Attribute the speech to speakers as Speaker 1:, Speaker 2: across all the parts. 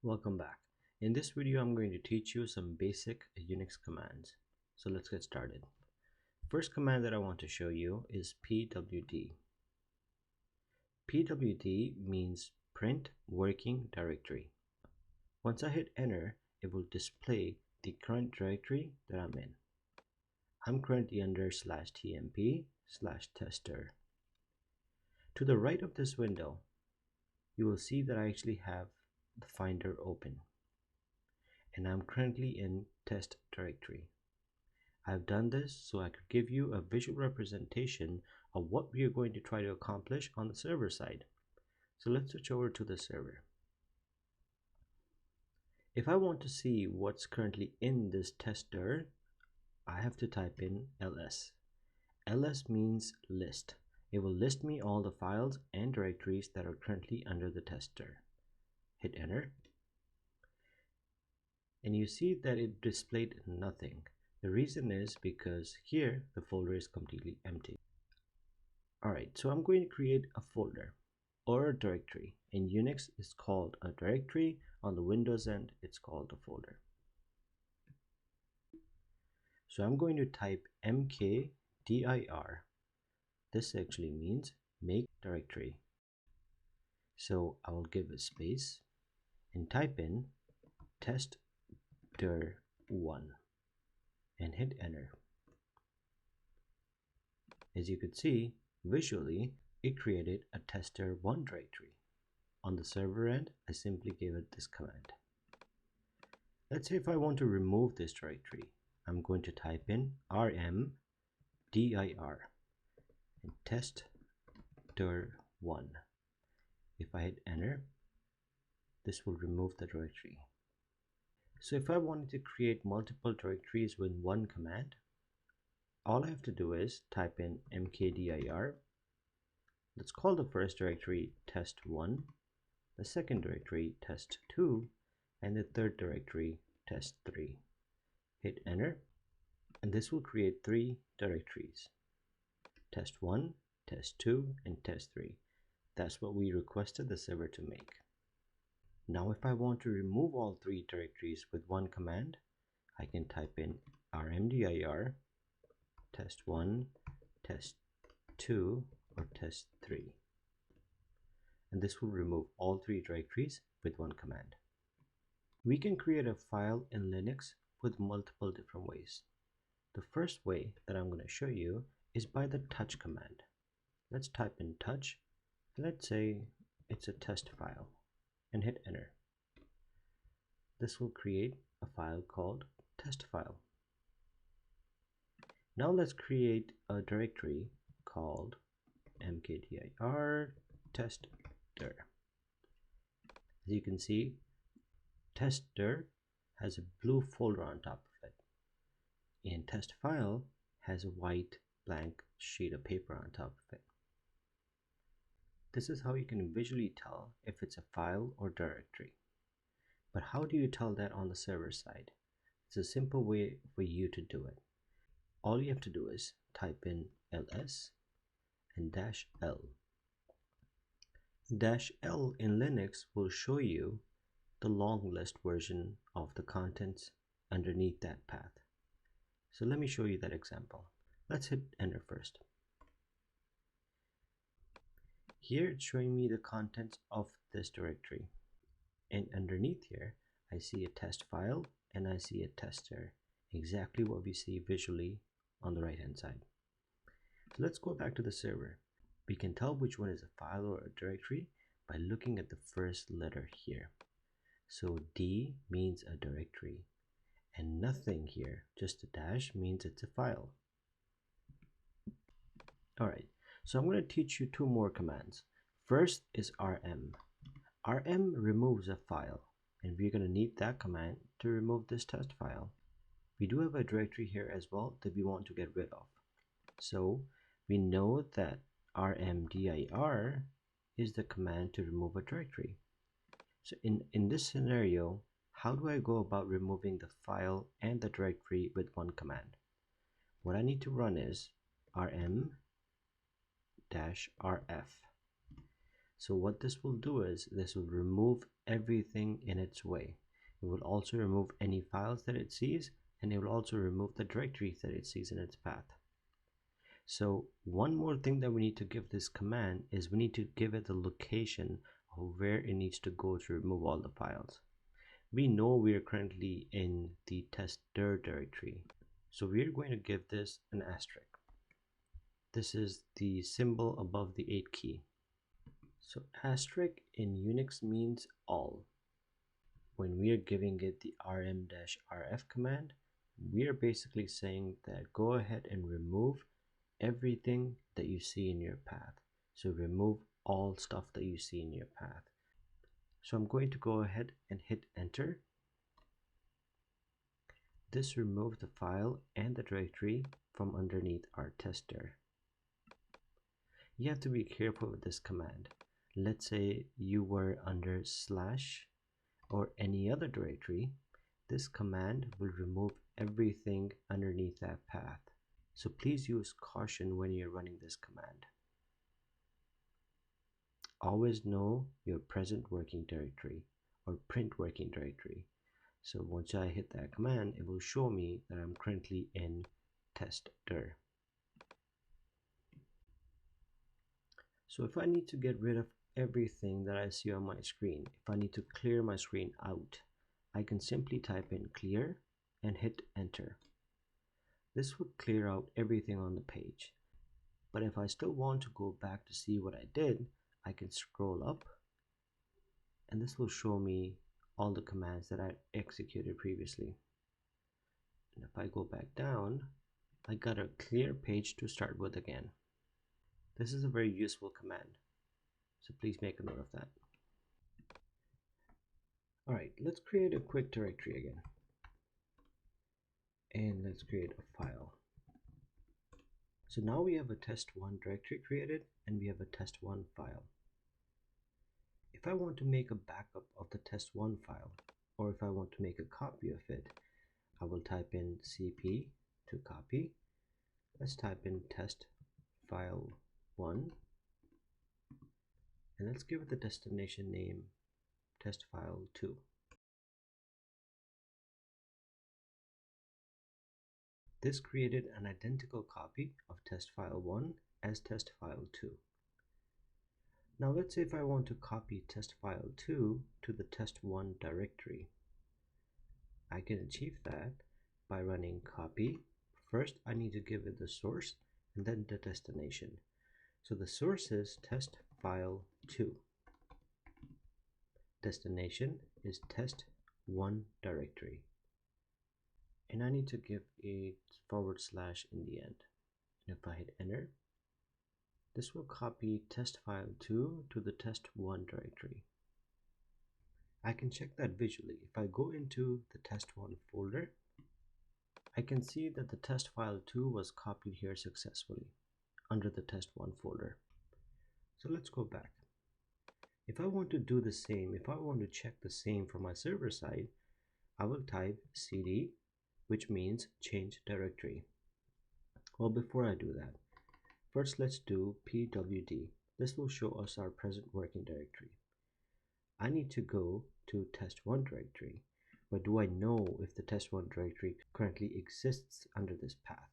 Speaker 1: Welcome back. In this video, I'm going to teach you some basic Unix commands. So let's get started. First command that I want to show you is pwd. Pwd means print working directory. Once I hit enter, it will display the current directory that I'm in. I'm currently under /tmp/tester. To the right of this window, you will see that I actually have the Finder open, and I'm currently in test directory. I've done this so I could give you a visual representation of what we are going to try to accomplish on the server side. So let's switch over to the server. If I want to see what's currently in this tester, I have to type in ls. ls means list. It will list me all the files and directories that are currently under the tester. Hit enter, and you see that it displayed nothing. The reason is because here the folder is completely empty. Alright, so I'm going to create a folder or a directory. In Unix it's called a directory, on the Windows end it's called a folder. So I'm going to type mkdir. This actually means make directory. So I will give a space and type in testdir1 and hit enter. As you could see, visually it created a tester1 directory. On the server end, I simply gave it this command. Let's say if I want to remove this directory, I'm going to type in rmdir and testdir1. If I hit enter, this will remove the directory. So if I wanted to create multiple directories with one command, all I have to do is type in mkdir. Let's call the first directory test1, the second directory test2, and the third directory test3. Hit enter, and this will create 3 directories: test1, test2, and test3. That's what we requested the server to make. Now if I want to remove all 3 directories with one command, I can type in rmdir test1, test2, or test3. And this will remove all 3 directories with one command. We can create a file in Linux with multiple different ways. The first way that I'm going to show you is by the touch command. Let's type in touch, and let's say it's a test file, and hit enter. This will create a file called test file. Now let's create a directory called mkdir testdir. As you can see, testdir has a blue folder on top of it, and test file has a white blank sheet of paper on top of it. This is how you can visually tell if it's a file or directory. But how do you tell that on the server side? It's a simple way for you to do it. All you have to do is type in ls and -l. -l in Linux will show you the long list version of the contents underneath that path. So let me show you that example. Let's hit enter first. Here it's showing me the contents of this directory. And underneath here, I see a test file and I see a tester. Exactly what we see visually on the right hand side. So let's go back to the server. We can tell which one is a file or a directory by looking at the first letter here. So D means a directory, and nothing here, just a dash, means it's a file. Alright, so I'm going to teach you 2 more commands. First is rm. rm removes a file, and we're going to need that command to remove this test file. We do have a directory here as well that we want to get rid of. So we know that rmdir is the command to remove a directory. So in this scenario, how do I go about removing the file and the directory with one command? What I need to run is rm-rf. So what this will do is this will remove everything in its way. It will also remove any files that it sees, and it will also remove the directories that it sees in its path. So one more thing that we need to give this command is we need to give it the location of where it needs to go to remove all the files. We know we are currently in the testdir directory, so we are going to give this an asterisk. This is the symbol above the 8 key. So asterisk in Unix means all. When we are giving it the rm-rf command, we are basically saying that go ahead and remove everything that you see in your path. So remove all stuff that you see in your path. So I'm going to go ahead and hit enter. This removes the file and the directory from underneath our testdir. You have to be careful with this command. Let's say you were under slash or any other directory. This command will remove everything underneath that path. So please use caution when you're running this command. Always know your present working directory or print working directory. So once I hit that command, it will show me that I'm currently in testdir. So if I need to get rid of everything that I see on my screen, if I need to clear my screen out, I can simply type in clear and hit enter. This will clear out everything on the page. But if I still want to go back to see what I did, I can scroll up and this will show me all the commands that I executed previously. And if I go back down, I got a clear page to start with again. This is a very useful command, so please make a note of that. Alright, let's create a quick directory again. And let's create a file. So now we have a test1 directory created and we have a test1 file. If I want to make a backup of the test1 file, or if I want to make a copy of it, I will type in cp to copy. Let's type in test file 1 and let's give it the destination name test file 2. This created an identical copy of test file 1 as test file 2. Now let's say if I want to copy test file 2 to the test1 directory. I can achieve that by running copy. First I need to give it the source and then the destination. So the source is test file 2. Destination is test1 directory. And I need to give a / in the end. And if I hit enter, this will copy test file 2 to the test1 directory. I can check that visually. If I go into the test1 folder, I can see that the test file 2 was copied here successfully under the test1 folder. So let's go back. If I want to do the same, if I want to check the same from my server side, I will type cd, which means change directory. Well, before I do that, first let's do pwd. This will show us our present working directory. I need to go to test1 directory, but do I know if the test1 directory currently exists under this path?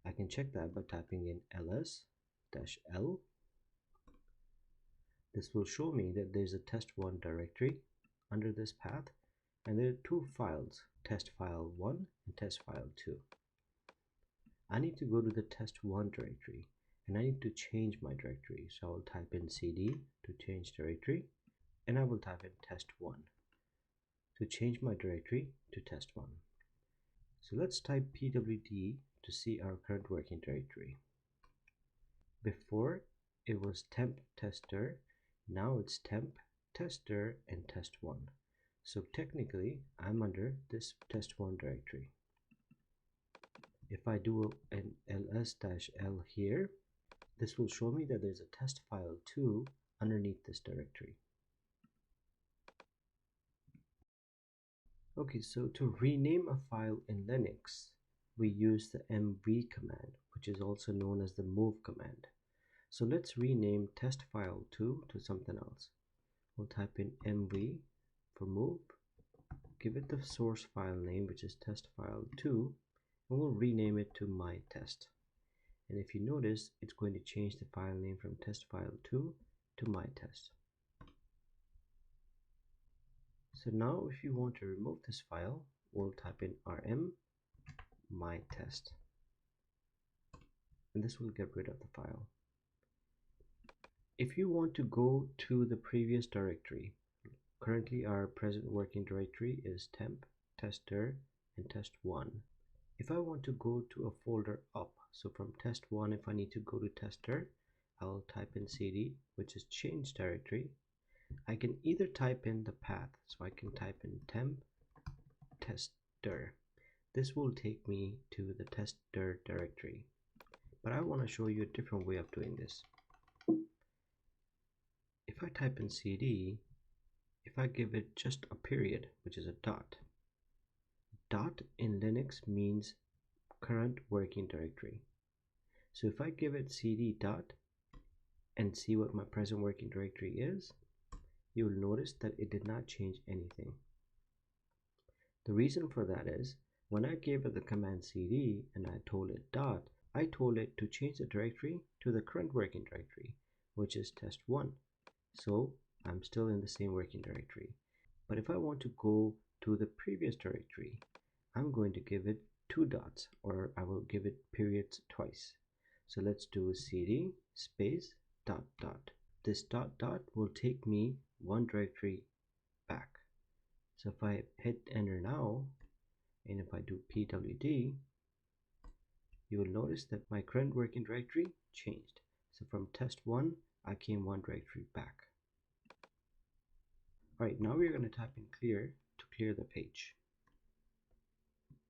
Speaker 1: I can check that by typing in ls-l. This will show me that there's a test1 directory under this path, and there are two files, test file 1 and test file 2. I need to go to the test1 directory and I need to change my directory. So I will type in cd to change directory and I will type in test1 to change my directory to test1. So let's type pwd to see our current working directory. Before it was temp testdir, now it's temp testdir and test1. So technically I'm under this test1 directory. If I do an ls-l here, this will show me that there's a test file 2 underneath this directory. Okay, so to rename a file in Linux, we use the mv command, which is also known as the move command. So let's rename test file 2 to something else. We'll type in mv for move, give it the source file name, which is test file 2, and we'll rename it to my test. And if you notice, it's going to change the file name from test file 2 to my test. So now if you want to remove this file, we'll type in rm my test, and this will get rid of the file. If you want to go to the previous directory, currently our present working directory is temp, tester, and test1. If I want to go to a folder up, so from test1, if I need to go to tester, I'll type in cd, which is change directory. I can either type in the path, so I can type in temp tester. This will take me to the tester directory, but I want to show you a different way of doing this. If I type in cd, if I give it just a period, which is a dot in Linux means current working directory. So if I give it cd dot and see what my present working directory is, you will notice that it did not change anything. The reason for that is when I gave it the command cd and I told it dot, I told it to change the directory to the current working directory, which is test1. So I'm still in the same working directory. But if I want to go to the previous directory, I'm going to give it 2 dots, or I will give it periods twice. So let's do cd space dot dot. This dot dot will take me one directory back. So if I hit enter now, and if I do pwd, you will notice that my current working directory changed. So from test1, I came one directory back. Alright, now we're going to type in clear to clear the page.